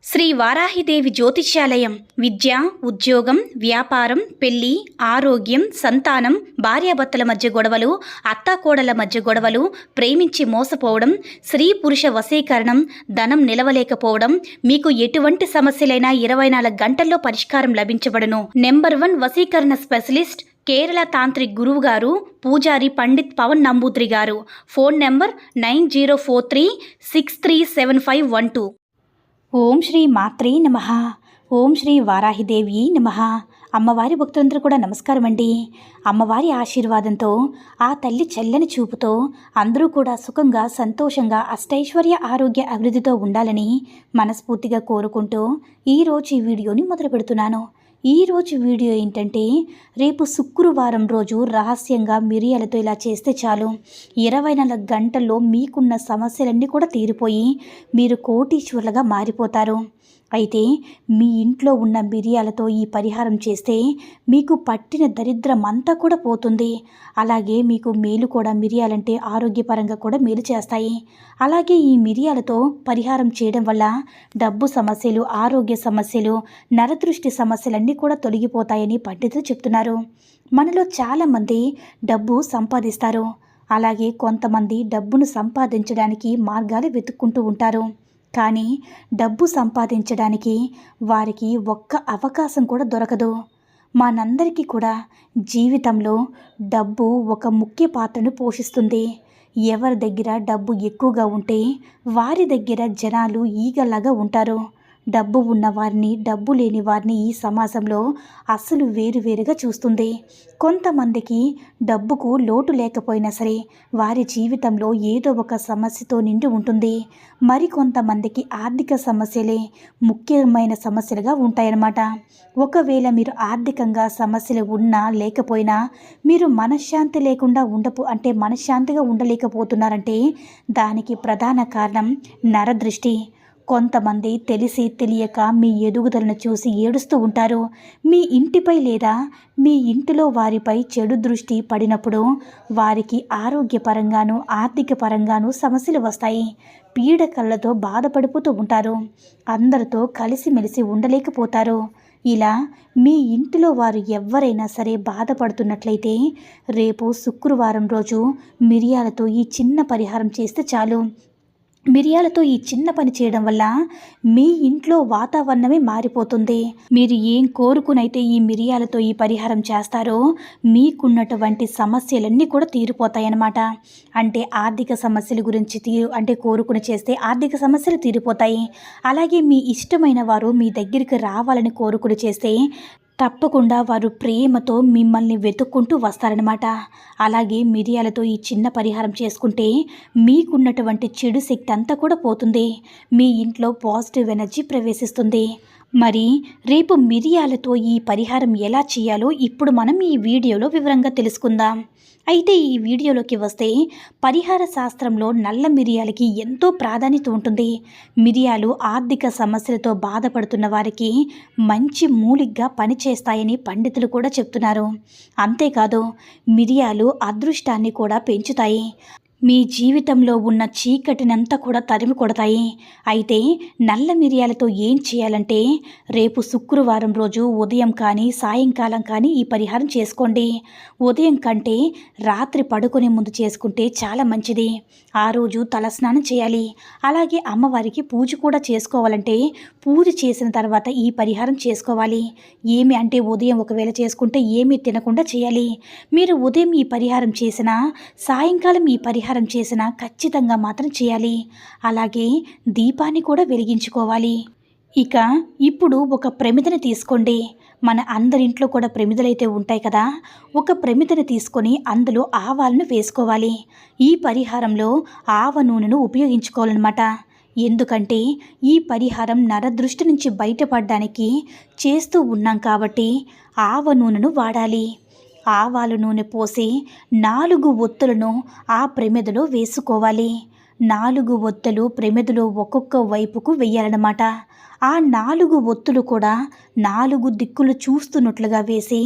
శ్రీ వారాహిదేవి జ్యోతిష్యాలయం విద్య, ఉద్యోగం, వ్యాపారం, పెళ్లి, ఆరోగ్యం, సంతానం, భార్యాభర్తల మధ్య గొడవలు, అత్తాకోడల మధ్య గొడవలు, ప్రేమించి మోసపోవడం, స్త్రీ పురుష వశీకరణం, ధనం నిలవలేకపోవడం, మీకు ఎటువంటి సమస్యలైనా 24 గంటల్లో పరిష్కారం లభించబడును. నెంబర్ 1 వశీకరణ స్పెషలిస్ట్ కేరళ తాంత్రిక్ గురువు గారు పూజారి పండిత్ పవన్ నంబూద్రి గారు. Phone number 9043637512. ఓం శ్రీ మాత్రే నమః. ఓం శ్రీ వారాహిదేవి నమః. అమ్మవారి భక్తులందరూ కూడా నమస్కారం అండి. అమ్మవారి ఆశీర్వాదంతో, ఆ తల్లి చల్లని చూపుతో అందరూ కూడా సుఖంగా, సంతోషంగా, అష్టైశ్వర్య, ఆరోగ్య, అభివృద్ధితో ఉండాలని మనస్ఫూర్తిగా కోరుకుంటూ ఈరోజు ఈ వీడియోని మొదలు పెడుతున్నాను. ఈరోజు వీడియో ఏంటంటే, రేపు శుక్రవారం రోజు రహస్యంగా మిరియాలతో ఇలా చేస్తే చాలు 24 గంటల్లో మీకున్న సమస్యలన్నీ కూడా తీరిపోయి మీరు కోటీశ్వరులుగా మారిపోతారు. అయితే మీ ఇంట్లో ఉన్న మిరియాలతో ఈ పరిహారం చేస్తే మీకు పట్టిన దరిద్రం అంతా కూడా పోతుంది. అలాగే మీకు మేలు కూడా, మిరియాలంటే ఆరోగ్యపరంగా కూడా మేలు చేస్తాయి. అలాగే ఈ మిరియాలతో పరిహారం చేయడం వల్ల డబ్బు సమస్యలు, ఆరోగ్య సమస్యలు, నరదృష్టి సమస్యలన్నీ కూడా తొలగిపోతాయని పండితులు చెప్తున్నారు. మనలో చాలామంది డబ్బు సంపాదిస్తారు. అలాగే కొంతమంది డబ్బును సంపాదించడానికి మార్గాలు వెతుక్కుంటూ ఉంటారు. కానీ డబ్బు సంపాదించడానికి వారికి ఒక్క అవకాశం కూడా దొరకదు. మనందరికీ కూడా జీవితంలో డబ్బు ఒక ముఖ్య పాత్రను పోషిస్తుంది. ఎవరి దగ్గర డబ్బు ఎక్కువగా ఉంటే వారి దగ్గర జనాలు ఈగలాగా ఉంటారు. డబ్బు ఉన్న వారిని, డబ్బు లేని వారిని ఈ సమాజంలో అస్సలు వేరువేరుగా చూస్తుంది. కొంతమందికి డబ్బుకు లోటు లేకపోయినా సరే వారి జీవితంలో ఏదో ఒక సమస్యతో నిండి ఉంటుంది. మరికొంతమందికి ఆర్థిక సమస్యలే ముఖ్యమైన సమస్యలుగా ఉంటాయన్నమాట. ఒకవేళ మీరు ఆర్థికంగా సమస్యలు ఉన్నా లేకపోయినా మీరు మనశ్శాంతి లేకుండా మనశ్శాంతిగా ఉండలేకపోతున్నారంటే దానికి ప్రధాన కారణం నరదృష్టి. కొంతమంది తెలిసి తెలియక మీ ఎదుగుదలను చూసి ఏడుస్తూ ఉంటారు. మీ ఇంటిపై లేదా మీ ఇంటిలో వారిపై చెడు దృష్టి పడినప్పుడు వారికి ఆరోగ్యపరంగాను, ఆర్థిక పరంగాను సమస్యలు వస్తాయి. పీడకలతో బాధపడిపోతూ ఉంటారు. అందరితో కలిసిమెలిసి ఉండలేకపోతారు. ఇలా మీ ఇంటిలో వారు ఎవరైనా సరే బాధపడుతున్నట్లయితే రేపు శుక్రవారం రోజు మిరియాలతో ఈ చిన్న పరిహారం చేస్తే చాలు. మిరియాలతో ఈ చిన్న పని చేయడం వల్ల మీ ఇంట్లో వాతావరణమే మారిపోతుంది. మీరు ఏం కోరుకునైతే ఈ మిరియాలతో ఈ పరిహారం చేస్తారో మీకున్నటువంటి సమస్యలన్నీ కూడా తీరిపోతాయన్నమాట. అంటే ఆర్థిక సమస్యల గురించి కోరుకుని చేస్తే ఆర్థిక సమస్యలు తీరిపోతాయి. అలాగే మీ ఇష్టమైన వారు మీ దగ్గరికి రావాలని కోరుకుని చేస్తే తప్పకుండా వారు ప్రేమతో మిమ్మల్ని వెతుక్కుంటూ వస్తారనమాట. అలాగే మిరియాలతో ఈ చిన్న పరిహారం చేసుకుంటే మీకున్నటువంటి చెడు శక్తి అంతా కూడా పోతుంది. మీ ఇంట్లో పాజిటివ్ ఎనర్జీ ప్రవేశిస్తుంది. మరి రేపు మిరియాలతో ఈ పరిహారం ఎలా చేయాలో ఇప్పుడు మనం ఈ వీడియోలో వివరంగా తెలుసుకుందాం. అయితే ఈ వీడియోలోకి వస్తే, పరిహార శాస్త్రంలో నల్ల మిరియాలకి ఎంతో ప్రాధాన్యత ఉంటుంది. మిరియాలు ఆర్థిక సమస్యలతో బాధపడుతున్న వారికి మంచి మూలికగా పనిచేస్తాయని పండితులు కూడా చెప్తున్నారు. అంతేకాదు మిరియాలు అదృష్టాన్ని కూడా పెంచుతాయి. మీ జీవితంలో ఉన్న చీకటినంతా కూడా తరిమి కొడతాయి. అయితే నల్ల మిరియాలతో ఏం చేయాలంటే, రేపు శుక్రవారం రోజు ఉదయం కానీ సాయంకాలం కానీ ఈ పరిహారం చేసుకోండి. ఉదయం కంటే రాత్రి పడుకునే ముందు చేసుకుంటే చాలా మంచిది. ఆ రోజు తలస్నానం చేయాలి. అలాగే అమ్మవారికి పూజ కూడా చేసుకోవాలంటే పూజ చేసిన తర్వాత ఈ పరిహారం చేసుకోవాలి. ఉదయం ఒకవేళ చేసుకుంటే ఏమీ తినకుండా చేయాలి. మీరు ఉదయం ఈ పరిహారం చేసినా సాయంకాలం ఈ పరిహారం చేసినా ఖచ్చితంగా మాత్రం చేయాలి. అలాగే దీపాన్ని కూడా వెలిగించుకోవాలి. ఇక ఇప్పుడు ఒక ప్రమిదను తీసుకోండి. మన అందరింట్లో కూడా ప్రమిదలైతే ఉంటాయి కదా. ఒక ప్రమిదను తీసుకొని అందులో ఆవాలను వేసుకోవాలి. ఈ పరిహారంలో ఆవ నూనెను ఉపయోగించుకోవాలన్నమాట. ఎందుకంటే ఈ పరిహారం నరదృష్టి నుంచి బయటపడడానికి చేస్తూ ఉన్నాం కాబట్టి ఆవ నూనెను వాడాలి. ఆవాల నూనె పోసి 4 ఒత్తులను ఆ ప్రమిదలో వేసుకోవాలి. 4 ఒత్తులు ప్రమిదలో ఒక్కొక్క వైపుకు వెయ్యాలన్నమాట. ఆ 4 ఒత్తులు కూడా 4 దిక్కులు చూస్తున్నట్లుగా వేసి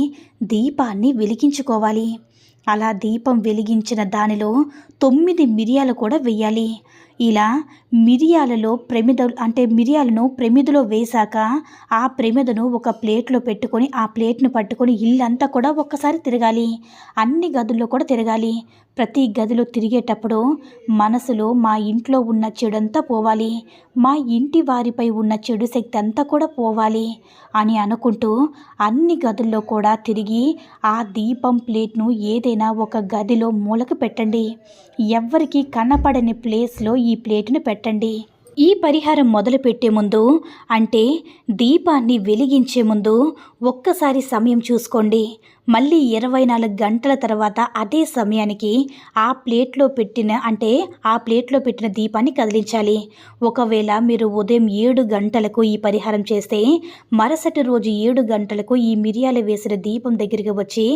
దీపాన్ని వెలిగించుకోవాలి. అలా దీపం వెలిగించిన దానిలో 9 మిరియాలు కూడా వెయ్యాలి. ఇలా మిరియాలను ప్రమిదలో వేశాక ఆ ప్రమిదను ఒక ప్లేట్లో పెట్టుకొని ఆ ప్లేట్ను పట్టుకొని ఇల్లంతా కూడా ఒక్కసారి తిరగాలి. అన్ని గదుల్లో కూడా తిరగాలి. ప్రతి గదిలో తిరిగేటప్పుడు మనసులో మా ఇంట్లో ఉన్న చెడంతా పోవాలి, మా ఇంటి వారిపై ఉన్న చెడు శక్తి అంతా కూడా పోవాలి అని అనుకుంటూ అన్ని గదుల్లో కూడా తిరిగి ఆ దీపం ప్లేట్ను ఏదైనా ఒక గదిలో మూలకు పెట్టండి. ఎవ్వరికీ కనపడని ప్లేస్లో ఈ ప్లేటును పెట్టండి. ఈ పరిహారం మొదలుపెట్టే ముందు అంటే దీపాన్ని వెలిగించే ముందు ఒక్కసారి సమయం చూసుకోండి. మళ్ళీ 24 గంటల తర్వాత అదే సమయానికి ఆ ప్లేట్లో పెట్టిన దీపాన్ని కదిలించాలి. ఒకవేళ మీరు ఉదయం 7 గంటలకు ఈ పరిహారం చేస్తే మరుసటి రోజు 7 గంటలకు ఈ మిరియాలు వేసిన దీపం దగ్గరికి వచ్చి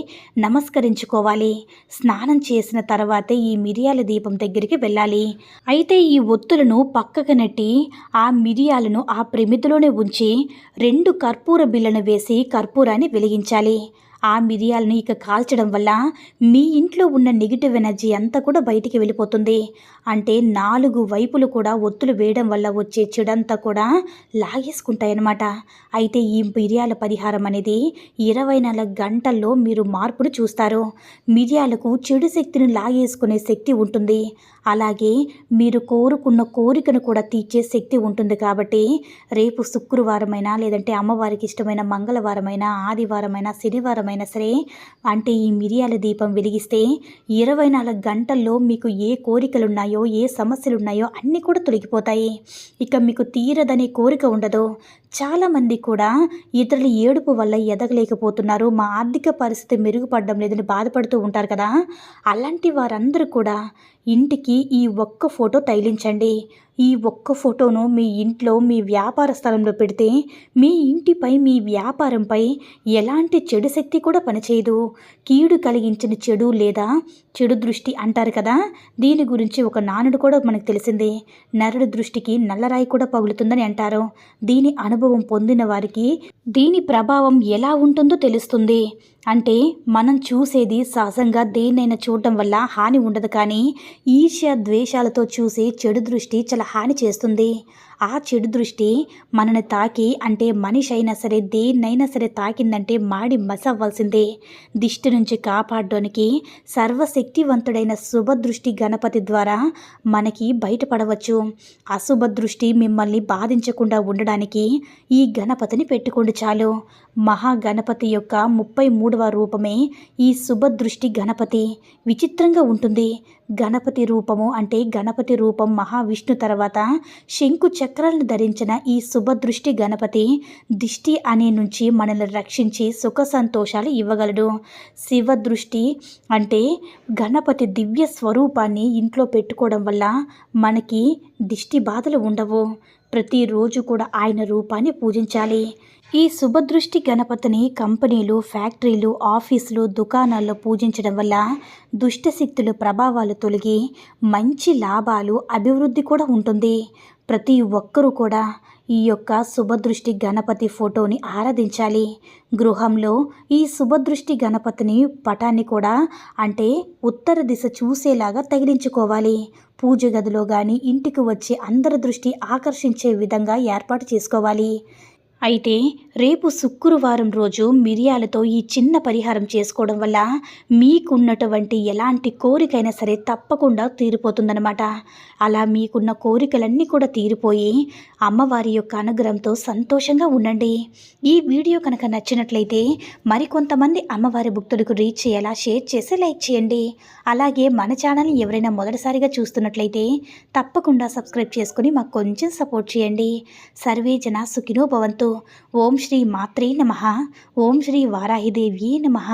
నమస్కరించుకోవాలి. స్నానం చేసిన తర్వాతే ఈ మిరియాల దీపం దగ్గరికి వెళ్ళాలి. అయితే ఈ ఒత్తులను పక్కకు నెట్టి ఆ మిరియాలను ఆ ప్రమిదలోనే ఉంచి 2 కర్పూర బిళ్ళను వేసి కర్పూరాన్ని వెలిగించాలి. ఆ మిరియాలను ఇక కాల్చడం వల్ల మీ ఇంట్లో ఉన్న నెగిటివ్ ఎనర్జీ అంతా కూడా బయటికి వెళ్ళిపోతుంది. అంటే 4 వైపులు కూడా ఒత్తులు వేయడం వల్ల వచ్చే చెడంతా కూడా లాగేసుకుంటాయన్నమాట. అయితే ఈ మిరియాల పరిహారం అనేది 24 గంటల్లో మీరు మార్పును చూస్తారు. మిరియాలకు చెడు శక్తిని లాగేసుకునే శక్తి ఉంటుంది. అలాగే మీరు కోరుకున్న కోరికను కూడా తీర్చే శక్తి ఉంటుంది. కాబట్టి రేపు శుక్రవారమైనా లేదంటే అమ్మవారికి ఇష్టమైన మంగళవారమైనా ఆదివారమైనా శనివారమైనా సరే అంటే ఈ మిరియాల దీపం వెలిగిస్తే 24 గంటల్లో మీకు ఏ కోరికలున్నాయో ఏ సమస్యలున్నాయో అన్నీ కూడా తొలగిపోతాయి. ఇక మీకు తీరదనే కోరిక ఉండదు. చాలామంది కూడా ఇతరుల ఏడుపు వల్ల ఎదగలేకపోతున్నారు, మా ఆర్థిక పరిస్థితి మెరుగుపడడం లేదని బాధపడుతూ ఉంటారు కదా. అలాంటి వారందరూ కూడా ఇంటికి ఈ ఒక్క ఫోటో తగిలించండి. ఈ ఒక్క ఫోటోను మీ ఇంట్లో మీ వ్యాపార స్థలంలో పెడితే మీ ఇంటిపై మీ వ్యాపారంపై ఎలాంటి చెడు శక్తి కూడా పనిచేయదు. కీడు కలిగించిన చెడు లేదా చెడు దృష్టి అంటారు కదా, దీని గురించి ఒక నానుడు కూడా మనకు తెలిసిందే. నరుడి దృష్టికి నల్లరాయి కూడా పగులుతుందని అంటారు. దీని అనుభవం పొందిన వారికి దీని ప్రభావం ఎలా ఉంటుందో తెలుస్తుంది. అంటే మనం చూసేది సహజంగా దేన్నైనా చూడటం వల్ల హాని ఉండదు, కానీ ఈర్ష్య ద్వేషాలతో చూసే చెడు దృష్టి చాలా హాని చేస్తుంది. ఆ చెడు దృష్టి మనని తాకి అంటే మనిషి అయినా సరే దేన్నైనా సరే తాకిందంటే మాడి మసవ్వాల్సిందే. దిష్టి నుంచి కాపాడడానికి సర్వశక్తివంతుడైన శుభదృష్టి గణపతి ద్వారా మనకి బయటపడవచ్చు. అశుభ దృష్టి మిమ్మల్ని బాధించకుండా ఉండడానికి ఈ గణపతిని పెట్టుకోండి చాలు. మహాగణపతి యొక్క 33వ రూపమే ఈ శుభదృష్టి గణపతి. విచిత్రంగా ఉంటుంది. గణపతి రూపము అంటే గణపతి రూపం మహావిష్ణు తర్వాత శంకు చక్రాలను ధరించిన ఈ శుభదృష్టి గణపతి దిష్టి అనే నుంచి మనల్ని రక్షించి సుఖ సంతోషాలు ఇవ్వగలడు. శివదృష్టి అంటే గణపతి దివ్య స్వరూపాన్ని ఇంట్లో పెట్టుకోవడం వల్ల మనకి దిష్టి బాధలు ఉండవు. ప్రతిరోజు కూడా ఆయన రూపాన్ని పూజించాలి. ఈ శుభదృష్టి గణపతిని కంపెనీలు, ఫ్యాక్టరీలు, ఆఫీసులు, దుకాణాల్లో పూజించడం వల్ల దుష్టశక్తుల ప్రభావాలు తొలగి మంచి లాభాలు, అభివృద్ధి కూడా ఉంటుంది. ప్రతి ఒక్కరూ కూడా ఈ యొక్క శుభదృష్టి గణపతి ఫోటోని ఆరాధించాలి. గృహంలో ఈ శుభదృష్టి గణపతిని పటాన్ని కూడా అంటే ఉత్తర దిశ చూసేలాగా తగిలించుకోవాలి. పూజ గదిలో కానీ ఇంటికి వచ్చి అందరి దృష్టి ఆకర్షించే విధంగా ఏర్పాటు చేసుకోవాలి. అయితే రేపు శుక్రవారం రోజు మిరియాలతో ఈ చిన్న పరిహారం చేసుకోవడం వల్ల మీకున్నటువంటి ఎలాంటి కోరికైనా సరే తప్పకుండా తీరిపోతుందన్నమాట. అలా మీకున్న కోరికలన్నీ కూడా తీరిపోయి అమ్మవారి యొక్క అనుగ్రహంతో సంతోషంగా ఉండండి. ఈ వీడియో కనుక నచ్చినట్లయితే మరికొంతమంది అమ్మవారి భక్తులకు రీచ్ చేయాలా షేర్ చేసి లైక్ చేయండి. అలాగే మన ఛానల్ని ఎవరైనా మొదటిసారిగా చూస్తున్నట్లయితే తప్పకుండా సబ్స్క్రైబ్ చేసుకుని మాకు కొంచెం సపోర్ట్ చేయండి. సర్వే జన సుఖినో భవంతు. ఓం శ్రీ మాత్రే నమః. ఓం శ్రీ వారాహిదేవ్యే నమః.